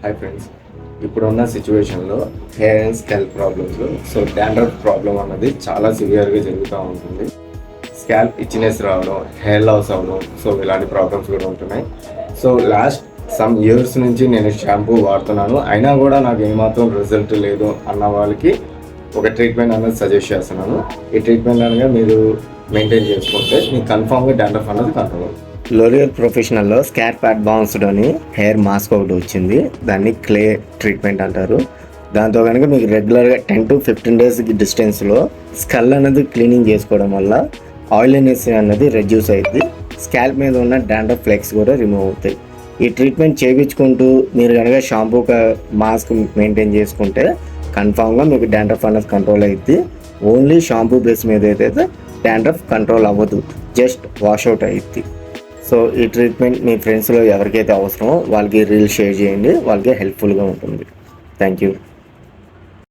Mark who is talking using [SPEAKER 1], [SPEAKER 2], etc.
[SPEAKER 1] Hi friends, ఇప్పుడున్న సిచ్యువేషన్లో hair and scalp ప్రాబ్లమ్స్లో డాండ్రఫ్ ప్రాబ్లం అన్నది చాలా సివియర్గా జరుగుతూ ఉంటుంది. స్కాల్ప్ ఇచ్చినెస్ రావడం, హెయిర్ లాస్ అవ్వడం, ఇలాంటి ప్రాబ్లమ్స్ కూడా ఉంటున్నాయి. లాస్ట్ సమ్ ఇయర్స్ నుంచి నేను షాంపూ వాడుతున్నాను, అయినా కూడా నాకు ఏమాత్రం రిజల్ట్ లేదు అన్న వాళ్ళకి ఒక ట్రీట్మెంట్ అనేది సజెస్ట్ చేస్తున్నాను. ఈ ట్రీట్మెంట్ అనగా మీరు మెయింటైన్ చేసుకుంటే మీకు కన్ఫామ్గా డాండ్రఫ్ అన్నది కంట్రోల్ అవుతుంది. లోరియల్ ప్రొఫెషనల్లో స్కాల్ప్ అడ్వాన్స్డ్ అని హెయిర్ మాస్క్ ఒకటి వచ్చింది. దాన్ని క్లే ట్రీట్మెంట్ అంటారు. దాంతో కనుక మీకు రెగ్యులర్గా 10 to 15 days డిస్టెన్స్లో స్కల్ అనేది క్లీనింగ్ చేసుకోవడం వల్ల ఆయిలీనెస్ అనేది రెడ్యూస్ అవుతుంది. స్కాల్ప్ మీద ఉన్న డాండ్రఫ్ ఫ్లెక్స్ కూడా రిమూవ్ అవుతాయి. ఈ ట్రీట్మెంట్ చేయించుకుంటూ మీరు కనుక షాంపూ మాస్క్ మెయింటైన్ చేసుకుంటే కన్ఫామ్గా మీకు డాండ్రఫ్ అనేది కంట్రోల్ అవుతుంది. ఓన్లీ షాంపూ బేస్ మీద అయితే డాండ్రఫ్ కంట్రోల్ అవ్వదు, జస్ట్ వాష్అవుట్ అవుతుంది. ఈ ట్రీట్మెంట్ మీ ఫ్రెండ్స్లో ఎవరికైతే అవసరమో వాళ్ళకి రీల్ షేర్ చేయండి, వాళ్ళకి హెల్ప్ఫుల్గా ఉంటుంది. Thank you.